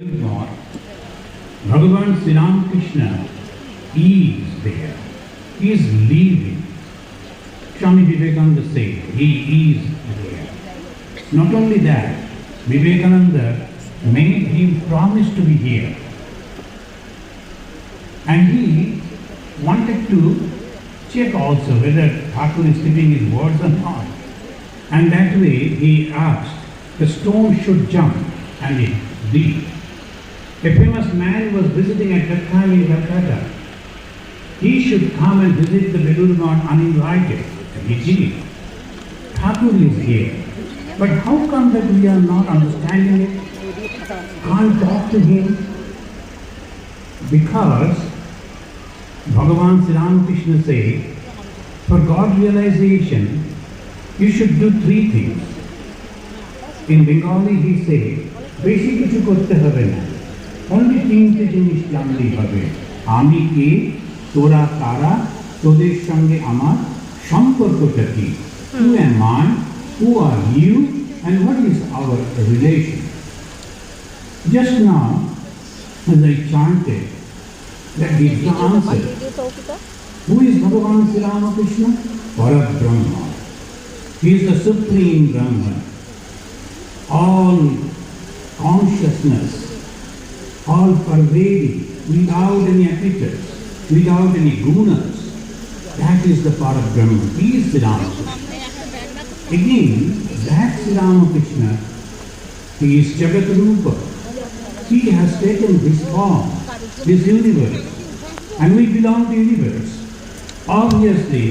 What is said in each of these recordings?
God, Bhagavan Sri Ramakrishna is there. He is living. Swami Vivekananda said, he is there. Not only that, Vivekananda made him promise to be here. And he wanted to check also whether Thakur is keeping his words or not. And that way he asked, the stone should jump, and it did. A famous man was visiting at that time in Calcutta. He should come and visit the Belur Math uninvited. And he did. Thakur is here. But how come that we are not understanding it? Can't talk to him? Because Bhagavan Sri Ramakrishna said, for God realization, you should do three things. In Bengali he said, বেশি কিছু করতে হবে না, only তিনটে জিনিস জানলেই হবে, আমি কে, তোরা কারা, তোদের সঙ্গে আমার সম্পর্কটা কি, who am I, who are you, and what is our relation. Just now, as I chanted, that gives the answer. Who is Bhagavan Sri Ramakrishna? Parabrahma. He is the Supreme Brahman. All consciousness, all pervading, without any epithets, without any gunas. That is the Parabrahma. He is Sri Ramakrishna. Again, that Sri Ramakrishna, he is Jagat Rupa. He has taken this form, this universe, and we belong to the universe. Obviously,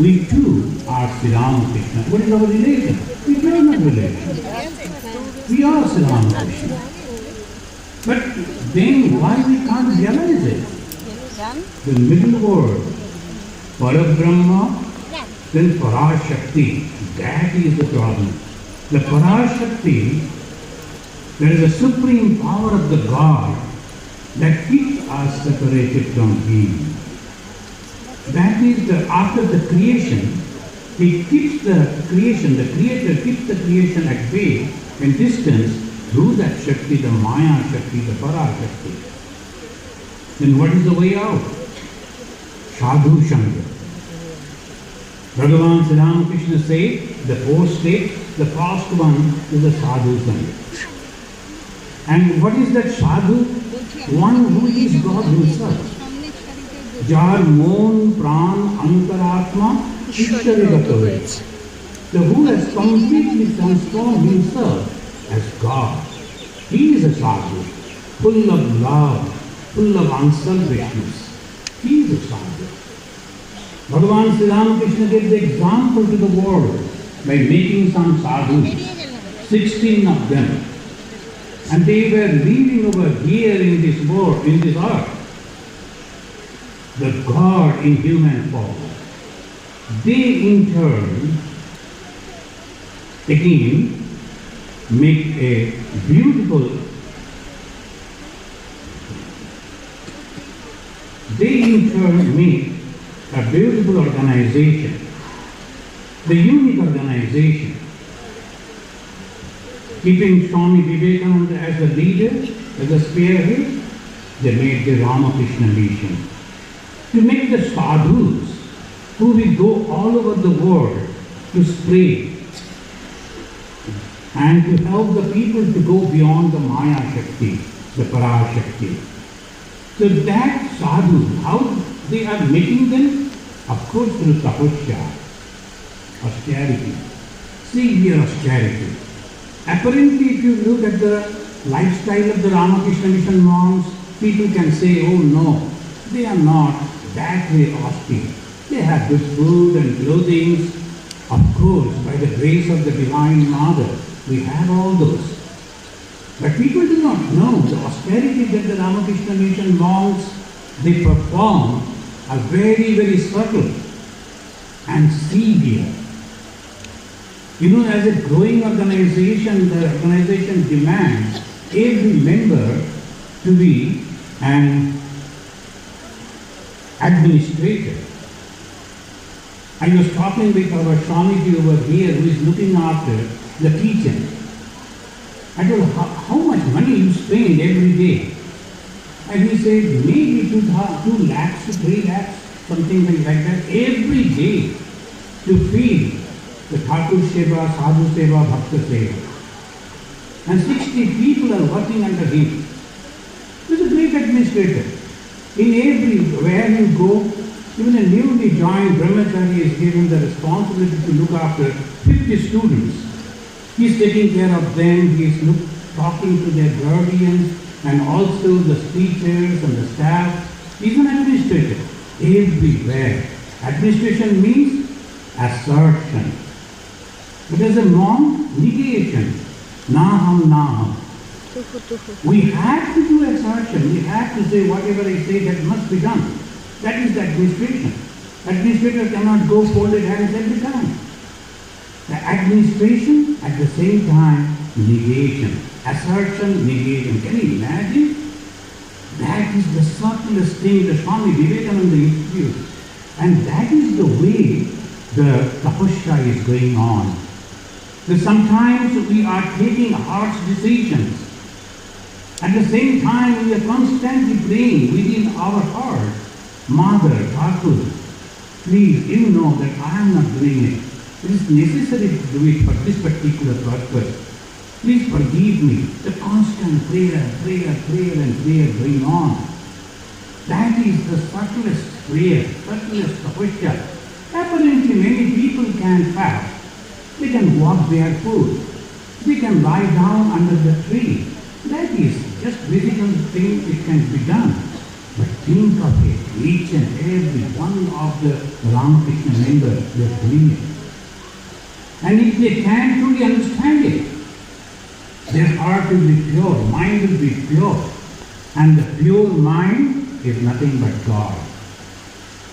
we too are Sri Ramakrishna. What is our relation? We are not relation. We are Sri Ramakrishna. But then why we can't realize it? The middle word, Parabrahma, then Parashakti. That is the problem. The Parashakti, there is a supreme power of the God that keeps us separated from Him. That is after the creation, He keeps the creation, the Creator keeps the creation at bay in distance through that Shakti, the Maya Shakti, the Para Shakti. Then what is the way out? Sadhu Sangha. Bhagavan Sri Ramakrishna said, the four states, the first one is the Sadhu Sangha. And what is that Sadhu? One who is God Himself. Jar Mon Pran Antaratma Ishtarigatovet. The who has completely transformed himself as God. He is a sadhu, full of love, full of unselfishness. He is a sadhu. Bhagavan Sri Ramakrishna gave the example to the world by making some sadhus, 16 of them. And they were living over here in this world, in this earth. The God in human form. They in turn again make a beautiful, organization, the unique organization, keeping Swami Vivekananda as the leader, as the spearhead. They made the Ramakrishna mission. To make the sadhus who will go all over the world to spread and to help the people to go beyond the Maya Shakti, the Para Shakti. So that sadhu, how they are making them? Of course through tapasya, austerity, severe austerity. Apparently if you look at the lifestyle of the Ramakrishna mission monks, people can say, oh no, they are not that way austere. They have good food and clothing. Of course, by the grace of the Divine Mother, we have all those. But people do not know the austerity that the Ramakrishna mission monks, they perform are very, very subtle and severe. You know, as a growing organization, the organization demands every member to be an administrator. I was talking with our Swamiji over here who is looking after the teaching. I told how much money you spend every And he said, maybe 2 lakhs to 3 lakhs, something like that, every day to feed the Thakur Seva, Sadhu Seva, Bhakta Seva. And 60 people are working under him. He is a great administrator. In everywhere you go, even a newly joined brahmachari is given the responsibility to look after 50 students. He is taking care of them, he is talking to their guardians and also the teachers and the staff. He is an administrator everywhere. Administration means assertion. But as a monk, negation. Naham, naham. We have to do assertion. We have to say whatever I say that must be done. That is the administration. Administrator cannot go folded hands every time. The administration at the same time negation. Assertion, negation. Can you imagine? That is the subtlest thing the Swami Vivekananda introduced. And that is the way the tapasya is going on. So sometimes we are taking harsh decisions. At the same time, we are constantly praying within our heart, Mother, Thakur, please, you know that I am not doing it. It is necessary to do it for this particular purpose. Please forgive me. The constant prayer going on. That is the subtlest prayer, subtlest tapasya. Apparently many people can fast. They can walk barefoot. They can lie down under the tree. That is just physical thing, it can be done. But think of it, each and every one of the Ramakrishna members, they are doing it. And if they can truly understand it, their heart will be pure, mind will be pure. And the pure mind is nothing but God.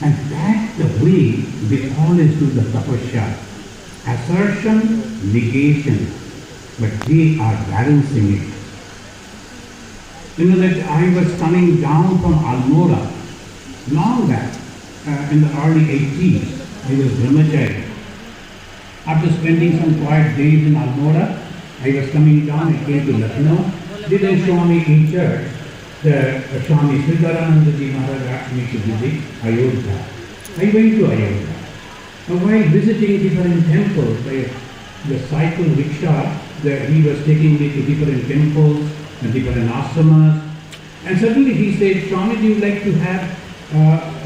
And that's the way we always do the tapasya. Assertion, negation, but they are balancing it. You know that I was coming down from Almora long back, in the early 80s. I was brahmachari. After spending some quiet days in Almora, I was coming down, I came to Lucknow. Did a Swami in church. The Swami Siddharananda Ji Maharaj asked me to visit Ayodhya. I went to Ayodhya. While visiting different temples, the cycle rickshaw, he was taking me to different temples and different ashramas. And suddenly he said, Swami, do you like to have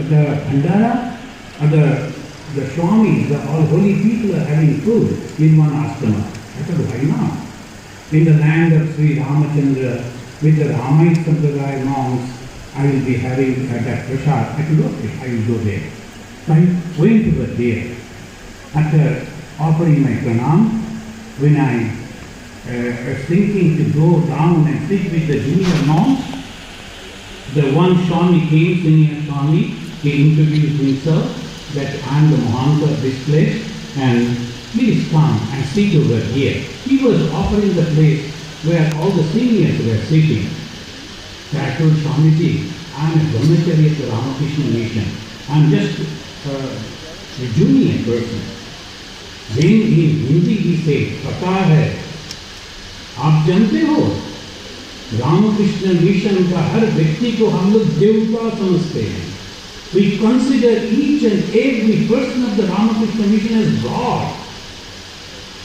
the bhandara? The Swamis, the all holy people are having food in one ashrama. I said, why not? In the land of Sri Ramachandra, with the Ramite Sampradaya monks, I will be having that prasad. I said, okay, I will go there. So I went over there. After offering my pranam, when I was thinking to go down and sit with the junior monks, the one Swami came, senior Swami, he introduced himself that I am the Mahanta of this place and please come and sit over here. He was offering the place where all the seniors were sitting. So I told Swamiji, I am a brahmachari of the Ramakrishna mission. I am just a junior person. Then in Hindi he said, पता है, आप जानते हो, Ramakrishna mission का हर व्यक्ति को हम लोग देवता समझते हैं. We consider each and every person of the Ramakrishna mission as God.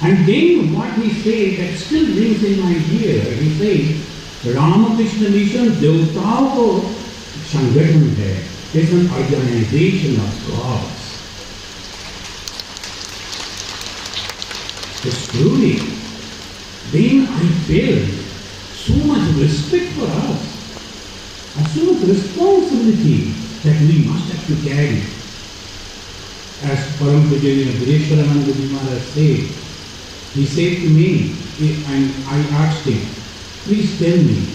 And then what he said that still rings in my ear, he said, Ramakrishna mission देवताओं को संगठन है. It's an organization of gods. It's truly. Then I felt so much respect for us and so much responsibility that we must have to carry. As Param Pujya Gureshwarananda Ji Maharaj said, he said to me, and I asked him, please tell me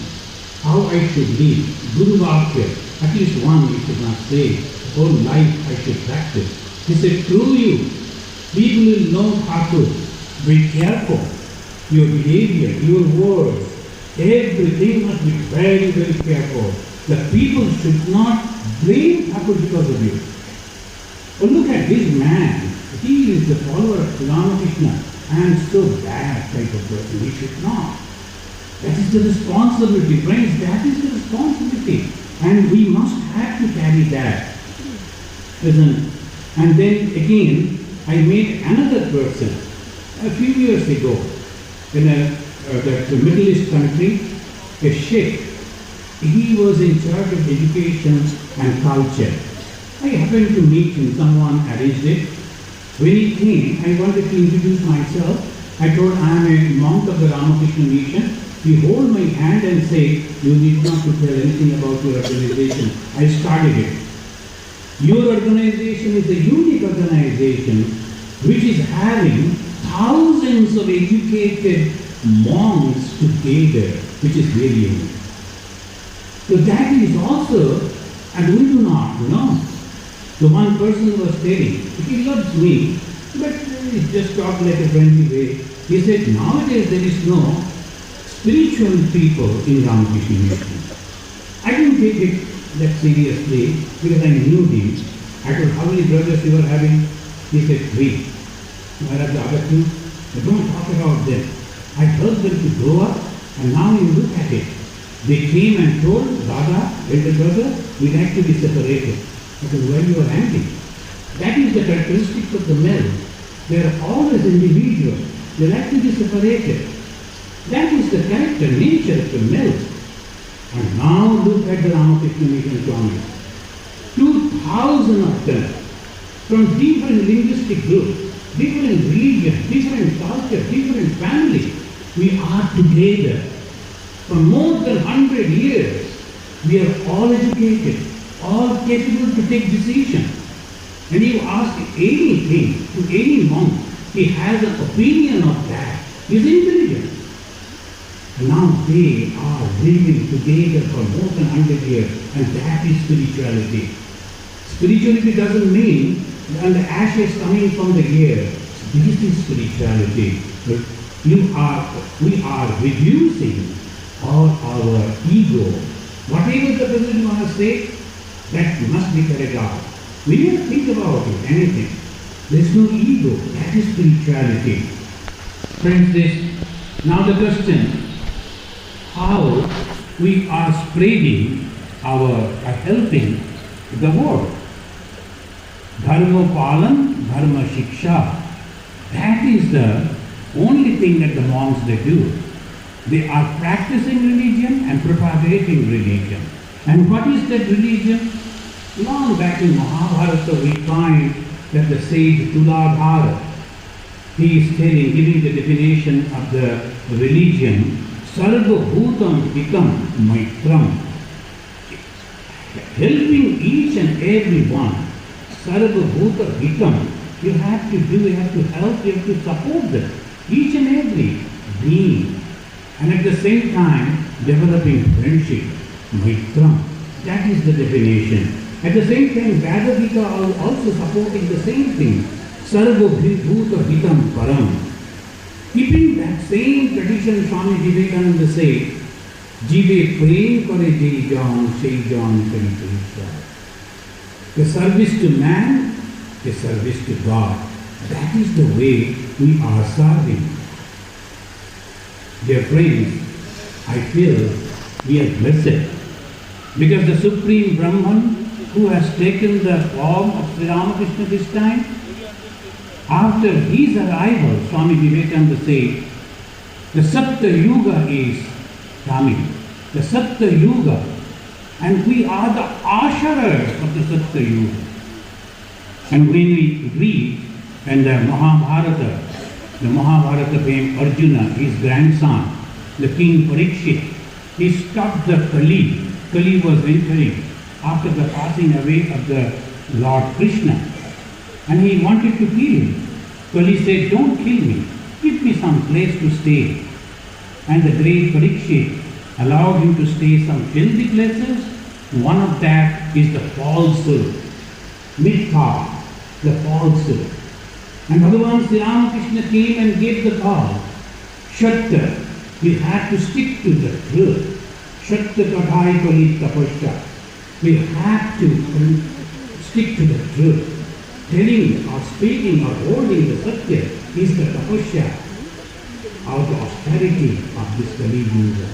how I should live. Guru Vakya, at least one you should not say, whole life I should practice. He said, through you, people will know how to be careful. Your behavior, your words, everything must be very, very careful. The people should not blame Thakur because of you. But look at this man. He is the follower of Ramakrishna. I am so bad type of person. He should not. That is the responsibility. Friends, that is the responsibility. And we must have to carry that. Listen. And then again, I met another person a few years ago in that Middle East country, a sheikh. He was in charge of education and culture. I happened to meet him, someone arranged it. When he came, I wanted to introduce myself. I told I am a monk of the Ramakrishna mission. He hold my hand and say, you need not to tell anything about your organization. I started it. Your organization is a unique organization which is having thousands of educated monks together, which is very unique. So that is also, and we do not, The one person was telling, he loves me, but he just talked like a friendly way. He said, nowadays there is no spiritual people in Ramakrishna mission. I didn't take it that seriously because I knew him. I told, how many brothers you are having? He said, 3. Where are the other 2? I don't talk about them. I helped them to grow up, and now you look at it. They came and told, Dada, elder brother, we like to be separated. I said, why you are angry? That is the characteristic of the male. They are always individual. They like to be separated. That is the character, nature of the male. And now look at the Ramakrishna mission Swami. 2,000 of them from different linguistic groups, different religions, different culture, different family. We are together. For more than 100 years, we are all educated, all capable to take decisions. And you ask anything to any monk, he has an opinion of that. He is intelligent. Now they are living together for more than 100 years, and that is spirituality. Spirituality doesn't mean and the ashes coming from the air. This is spirituality. We are reducing all our ego. Whatever the President wants to say, that must be carried out. We never think about it, anything. There is no ego. That is spirituality. Friends, now the question, how we are spreading helping the world. Dharma palan, dharma shiksha. That is the only thing that the monks they do. They are practicing religion and propagating religion. And what is that religion? Long back in Mahabharata we find that the sage Tuladhara, he is giving the definition of the religion. Sarva bhutam hikam maitram. Helping each and every one. Sarva bhuta hikam. You have to help, you have to support them. Each and every being. And at the same time, developing friendship. Maitram. That is the definition. At the same time, Vedavika are also supporting the same thing. Sarva bhuta hikam param. Keeping that same tradition, Swami Vivekananda said, Jive prem kare jai jan, sei jan kari Krishna. The service to man, the service to God. That is the way we are serving. Dear friends, I feel we are blessed because the Supreme Brahman who has taken the form of Sri Ramakrishna this time, after his arrival, Swami Vivekananda said, the Satya Yuga is coming. The Satya Yuga. And we are the usherers of the Satya Yuga. And when we read in the Mahabharata fame Arjuna, his grandson, the king Parikshit, he stopped the Kali. Kali was entering after the passing away of the Lord Krishna. And he wanted to kill him. Kali said, don't kill me. Give me some place to stay. And the great Parikshit allowed him to stay some filthy places. One of that is the falsehood. Mitha, the falsehood. And Bhagavan Sri Ramakrishna came and gave the call. Shatta, we have to stick to the truth. Shatta kadhai palit tapasya. We have to stick to the truth. Telling or speaking or holding the Satya is the tapasya of the austerity of this Kali Yuga.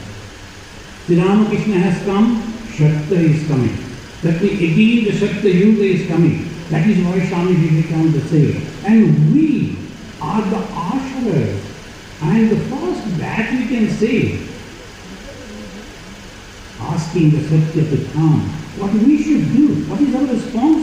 Sri Ramakrishna has come, Shakta is coming. That means again the Shakta Yuga is coming. That is why Swami Vivekananda said. And we are the usherers. And the first that we can say, asking the Satya to come, what we should do, what is our responsibility?